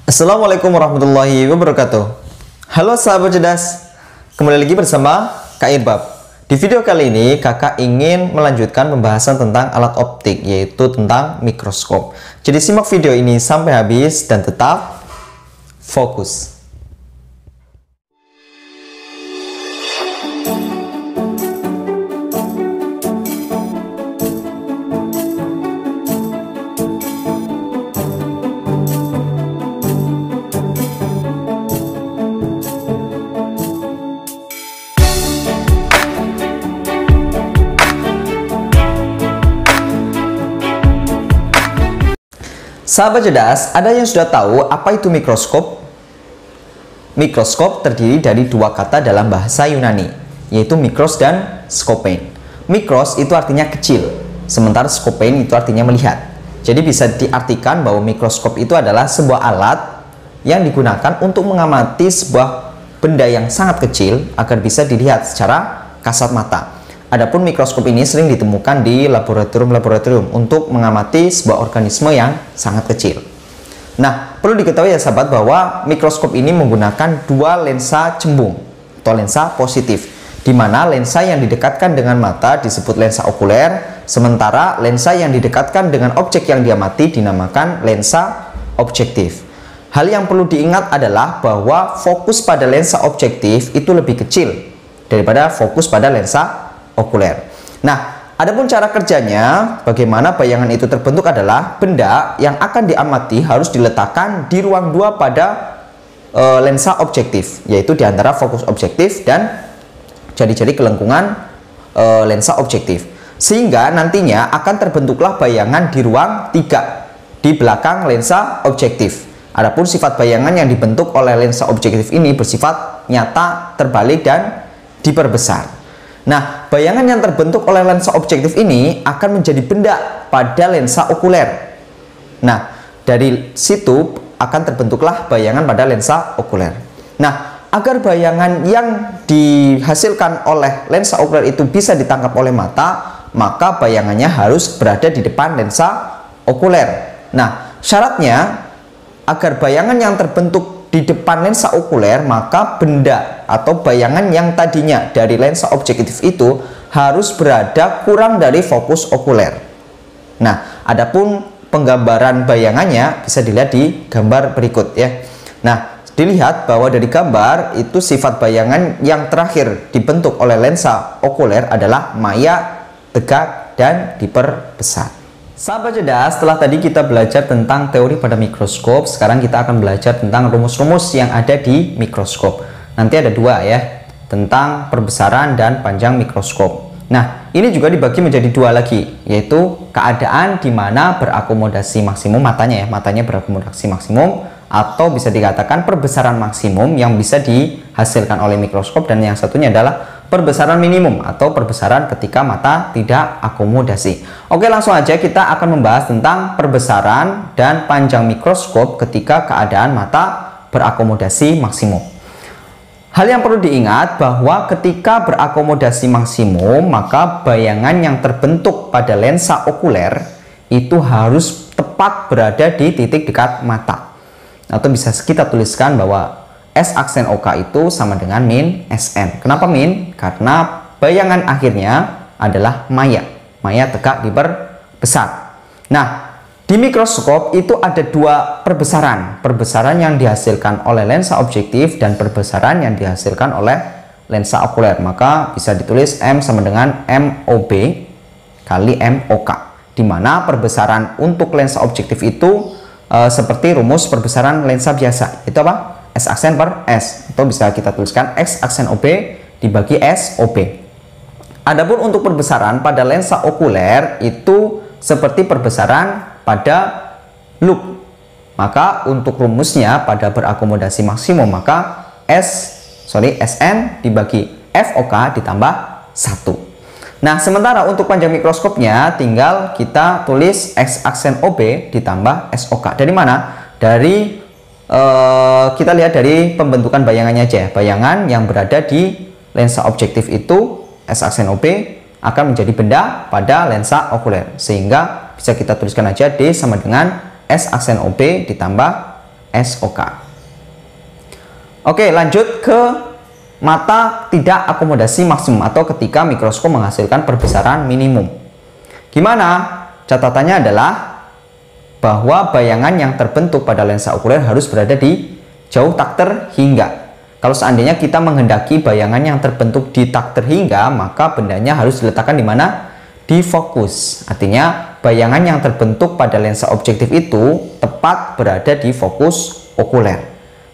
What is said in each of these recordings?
Assalamualaikum warahmatullahi wabarakatuh. Halo sahabat cerdas, kembali lagi bersama Kak Irbab. Di video kali ini kakak ingin melanjutkan pembahasan tentang alat optik, yaitu tentang mikroskop. Jadi simak video ini sampai habis dan tetap fokus. Sahabat cerdas, ada yang sudah tahu apa itu mikroskop? Mikroskop terdiri dari dua kata dalam bahasa Yunani, yaitu mikros dan skopein. Mikros itu artinya kecil, sementara skopein itu artinya melihat. Jadi bisa diartikan bahwa mikroskop itu adalah sebuah alat yang digunakan untuk mengamati sebuah benda yang sangat kecil agar bisa dilihat secara kasat mata. Adapun mikroskop ini sering ditemukan di laboratorium untuk mengamati sebuah organisme yang sangat kecil. Nah, perlu diketahui ya sahabat bahwa mikroskop ini menggunakan dua lensa cembung atau lensa positif, di mana lensa yang didekatkan dengan mata disebut lensa okuler, sementara lensa yang didekatkan dengan objek yang diamati dinamakan lensa objektif. Hal yang perlu diingat adalah bahwa fokus pada lensa objektif itu lebih kecil daripada fokus pada lensa okuler. Nah, adapun cara kerjanya, bagaimana bayangan itu terbentuk adalah benda yang akan diamati harus diletakkan di ruang dua pada lensa objektif, yaitu di antara fokus objektif dan jari-jari kelengkungan lensa objektif, sehingga nantinya akan terbentuklah bayangan di ruang 3 di belakang lensa objektif. Adapun sifat bayangan yang dibentuk oleh lensa objektif ini bersifat nyata, terbalik, dan diperbesar. Nah, bayangan yang terbentuk oleh lensa objektif ini akan menjadi benda pada lensa okuler. Nah, dari situ akan terbentuklah bayangan pada lensa okuler. Nah, agar bayangan yang dihasilkan oleh lensa okuler itu bisa ditangkap oleh mata, maka bayangannya harus berada di depan lensa okuler. Nah, syaratnya agar bayangan yang terbentuk di depan lensa okuler, maka benda atau bayangan yang tadinya dari lensa objektif itu harus berada kurang dari fokus okuler. Nah, adapun penggambaran bayangannya bisa dilihat di gambar berikut ya. Nah, dilihat bahwa dari gambar itu sifat bayangan yang terakhir dibentuk oleh lensa okuler adalah maya, tegak, dan diperbesar. Sahabat cerdas, setelah tadi kita belajar tentang teori pada mikroskop, sekarang kita akan belajar tentang rumus-rumus yang ada di mikroskop. Nanti ada dua ya, tentang perbesaran dan panjang mikroskop. Nah, ini juga dibagi menjadi dua lagi, yaitu keadaan di mana berakomodasi maksimum matanya ya, matanya berakomodasi maksimum, atau bisa dikatakan perbesaran maksimum yang bisa dihasilkan oleh mikroskop, dan yang satunya adalah perbesaran minimum atau perbesaran ketika mata tidak akomodasi. Oke, langsung aja kita akan membahas tentang perbesaran dan panjang mikroskop ketika keadaan mata berakomodasi maksimum. Hal yang perlu diingat bahwa ketika berakomodasi maksimum, maka bayangan yang terbentuk pada lensa okuler itu harus tepat berada di titik dekat mata. Atau bisa kita tuliskan bahwa S aksen OK itu sama dengan min SN. Kenapa min? Karena bayangan akhirnya adalah maya. Maya tegak diperbesar. Nah, di mikroskop itu ada dua perbesaran. Perbesaran yang dihasilkan oleh lensa objektif dan perbesaran yang dihasilkan oleh lensa okuler. Maka bisa ditulis M sama dengan MOB kali MOK. Di mana perbesaran untuk lensa objektif itu seperti rumus perbesaran lensa biasa. Itu apa? S aksen per S, atau bisa kita tuliskan X aksen OB dibagi S OB. Adapun untuk perbesaran pada lensa okuler itu seperti perbesaran pada loop. Maka untuk rumusnya pada berakomodasi maksimum, maka SN dibagi FOK ditambah 1. Nah, sementara untuk panjang mikroskopnya tinggal kita tulis X aksen OB ditambah SOK. Dari mana? Dari kita lihat dari pembentukan bayangannya aja. Bayangan yang berada di lensa objektif itu S aksen OB akan menjadi benda pada lensa okuler, sehingga bisa kita tuliskan aja D sama dengan S aksen OB ditambah SOK. Oke, lanjut ke mata tidak akomodasi maksimum atau ketika mikroskop menghasilkan perbesaran minimum. Gimana? Catatannya adalah bahwa bayangan yang terbentuk pada lensa okuler harus berada di jauh tak terhingga. Kalau seandainya kita menghendaki bayangan yang terbentuk di tak terhingga, maka bendanya harus diletakkan di mana? Di fokus. Artinya bayangan yang terbentuk pada lensa objektif itu tepat berada di fokus okuler,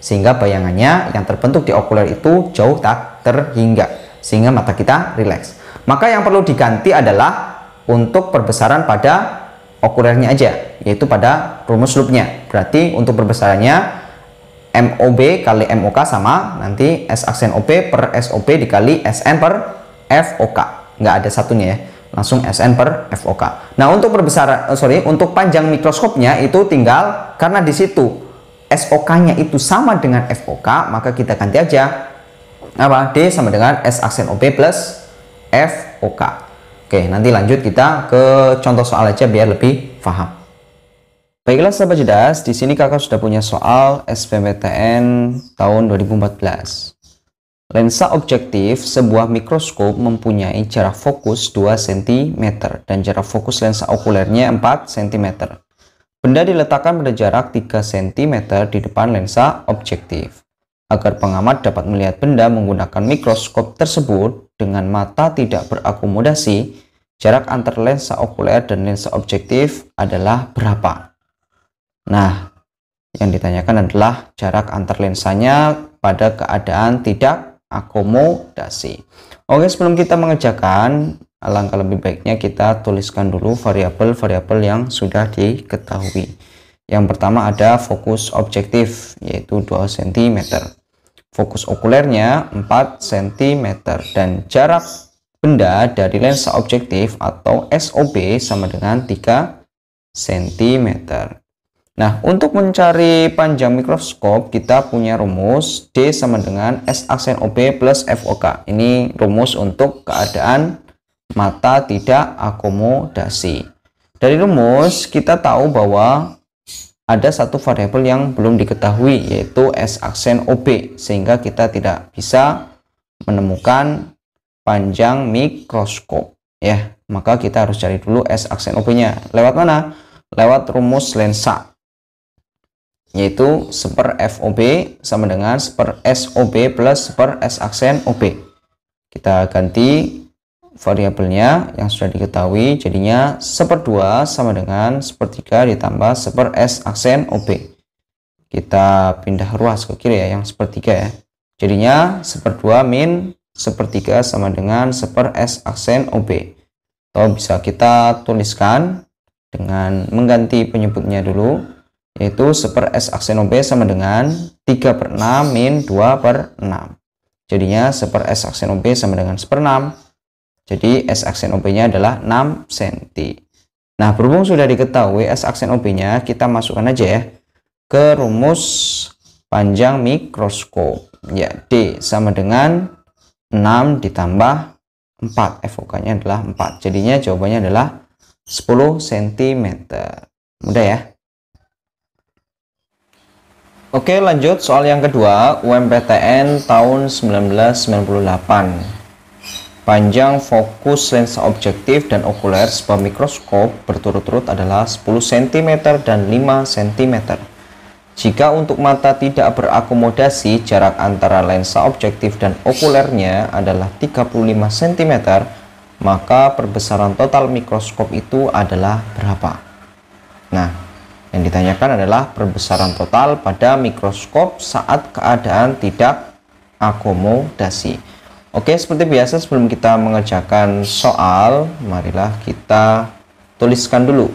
sehingga bayangannya yang terbentuk di okuler itu jauh tak terhingga, sehingga mata kita rileks. Maka yang perlu diganti adalah untuk perbesaran pada okulernya aja, yaitu pada rumus loopnya. Berarti untuk perbesarannya MOB kali MOK sama nanti S aksen OP per SOP dikali SN per FOK. Nggak ada satunya ya, langsung SN per FOK. Nah, untuk perbesaran untuk panjang mikroskopnya itu tinggal, karena di situ SOK-nya itu sama dengan FOK, maka kita ganti aja apa? D sama dengan S aksen OP plus FOK. Oke, nanti lanjut kita ke contoh soal aja biar lebih paham. Baiklah sahabat cerdas, di sini kakak sudah punya soal SBMPTN tahun 2014. Lensa objektif sebuah mikroskop mempunyai jarak fokus 2 cm dan jarak fokus lensa okulernya 4 cm. Benda diletakkan pada jarak 3 cm di depan lensa objektif. Agar pengamat dapat melihat benda menggunakan mikroskop tersebut dengan mata tidak berakomodasi, jarak antar lensa okuler dan lensa objektif adalah berapa? Nah, yang ditanyakan adalah jarak antar lensanya pada keadaan tidak akomodasi. Oke, sebelum kita mengerjakan, alangkah lebih baiknya kita tuliskan dulu variabel-variabel yang sudah diketahui. Yang pertama ada fokus objektif, yaitu 2 cm. Fokus okulernya 4 cm. Dan jarak benda dari lensa objektif atau SOB sama dengan 3 cm. Nah, untuk mencari panjang mikroskop, kita punya rumus D sama dengan S aksen OP plus FOK. Ini rumus untuk keadaan mata tidak akomodasi. Dari rumus, kita tahu bahwa ada satu variabel yang belum diketahui, yaitu S aksen OB, sehingga kita tidak bisa menemukan panjang mikroskop. Ya, maka kita harus cari dulu S aksen OB-nya. Lewat mana? Lewat rumus lensa, yaitu 1/4 FOB sama dengan 1/4 SOB plus 1/4 S aksen OB. Kita ganti variabelnya yang sudah diketahui, jadinya 1/2 sama dengan 1/3 ditambah 1/4 S aksen OB. Kita pindah ruas ke kiri ya, yang 1/3 ya. Jadinya 1/2 min 1/3 sama dengan 1/4 S aksen OB. Atau bisa kita tuliskan dengan mengganti penyebutnya dulu, yaitu 1/4 S aksen OB sama dengan 3/6 min 2/6. Jadinya 1/4 S aksen OB sama dengan 1/6. Jadi S aksen OB-nya adalah 6 cm. Nah, berhubung sudah diketahui S aksen OB-nya, kita masukkan aja ya ke rumus panjang mikroskop. Ya, D sama dengan 6 ditambah 4. FOK-nya adalah 4. Jadinya jawabannya adalah 10 cm. Mudah ya? Oke, lanjut soal yang kedua, UMPTN tahun 1998. Panjang fokus lensa objektif dan okuler sebuah mikroskop berturut-turut adalah 10 cm dan 5 cm. Jika untuk mata tidak berakomodasi, jarak antara lensa objektif dan okulernya adalah 35 cm, maka perbesaran total mikroskop itu adalah berapa? Nah, yang ditanyakan adalah perbesaran total pada mikroskop saat keadaan tidak akomodasi. Oke, seperti biasa sebelum kita mengerjakan soal, marilah kita tuliskan dulu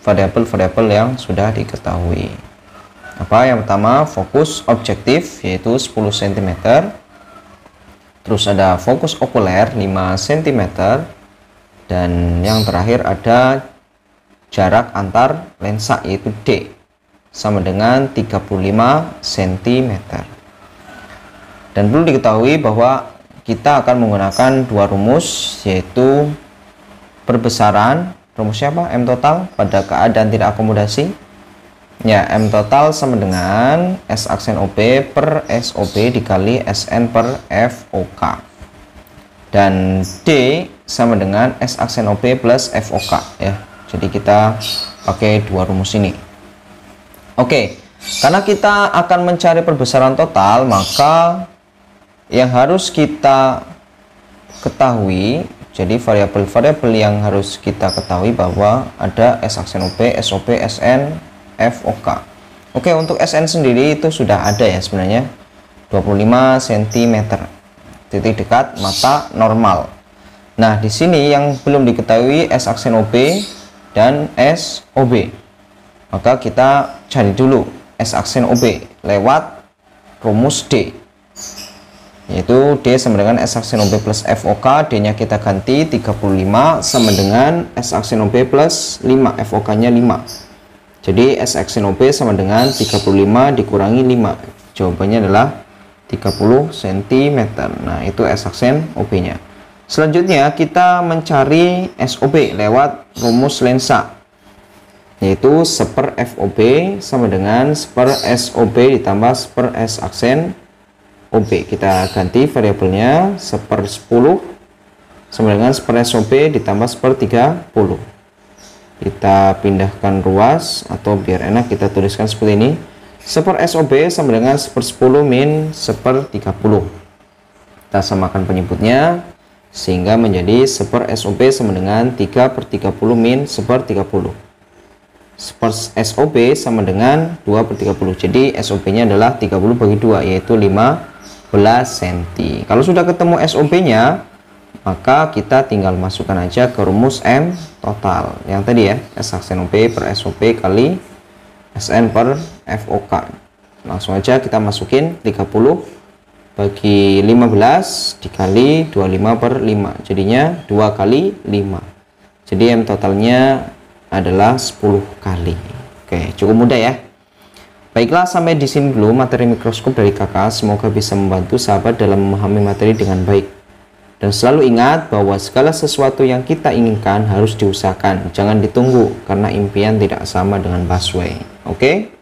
variabel-variabel yang sudah diketahui. Apa yang pertama? Fokus objektif, yaitu 10 cm. Terus ada fokus okuler 5 cm. Dan yang terakhir ada jarak antar lensa, yaitu D, sama dengan 35 cm. Dan perlu diketahui bahwa kita akan menggunakan dua rumus, yaitu perbesaran, rumusnya apa? M total pada keadaan tidak akomodasi, Ya, M total sama dengan S aksen OB per SOB dikali SN per FOK. Dan D sama dengan S aksen OB plus FOK ya. Jadi kita pakai dua rumus ini. Oke, karena kita akan mencari perbesaran total, maka yang harus kita ketahui, jadi variabel-variabel yang harus kita ketahui bahwa ada S aksen OB, SOB, SN, FOK. Oke, untuk SN sendiri itu sudah ada ya sebenarnya, 25 cm. Titik dekat mata normal. Nah, di sini yang belum diketahui S aksen OB dan SOB. Maka kita cari dulu S aksen OB lewat rumus D. Yaitu D sama dengan S aksen OB plus FOK, D-nya kita ganti 35 sama dengan S aksen OB plus 5, FOK-nya 5. Jadi S aksen OB sama dengan 35 dikurangi 5. Jawabannya adalah 30 cm. Nah, itu S aksen OB-nya. Selanjutnya kita mencari SOB lewat rumus lensa, yaitu seper FOB sama dengan seper SOB ditambah seper S aksen OB. Kita ganti variabelnya, seper 10 sama dengan seper SOB ditambah seper 30. Kita pindahkan ruas, atau biar enak kita tuliskan seperti ini. Seper SOB sama dengan seper 10 min seper 30. Kita samakan penyebutnya sehingga menjadi seper SOB sama dengan 3 per 30 min seper 30. Seper SOB sama dengan 2 per 30. Jadi SOB nya adalah 30 bagi 2, yaitu 15 cm. Kalau sudah ketemu SOB nya, maka kita tinggal masukkan aja ke rumus M total yang tadi ya, S aksen OB per SOB kali SN per FOK. Langsung aja kita masukin 30 bagi 15 dikali 25 per 5, jadinya 2 kali 5. Jadi M totalnya adalah 10 kali. Oke, cukup mudah ya. Baiklah, sampai di sini dulu materi mikroskop dari kakak. Semoga bisa membantu sahabat dalam memahami materi dengan baik. Dan selalu ingat bahwa segala sesuatu yang kita inginkan harus diusahakan, jangan ditunggu, karena impian tidak sama dengan busway. Oke?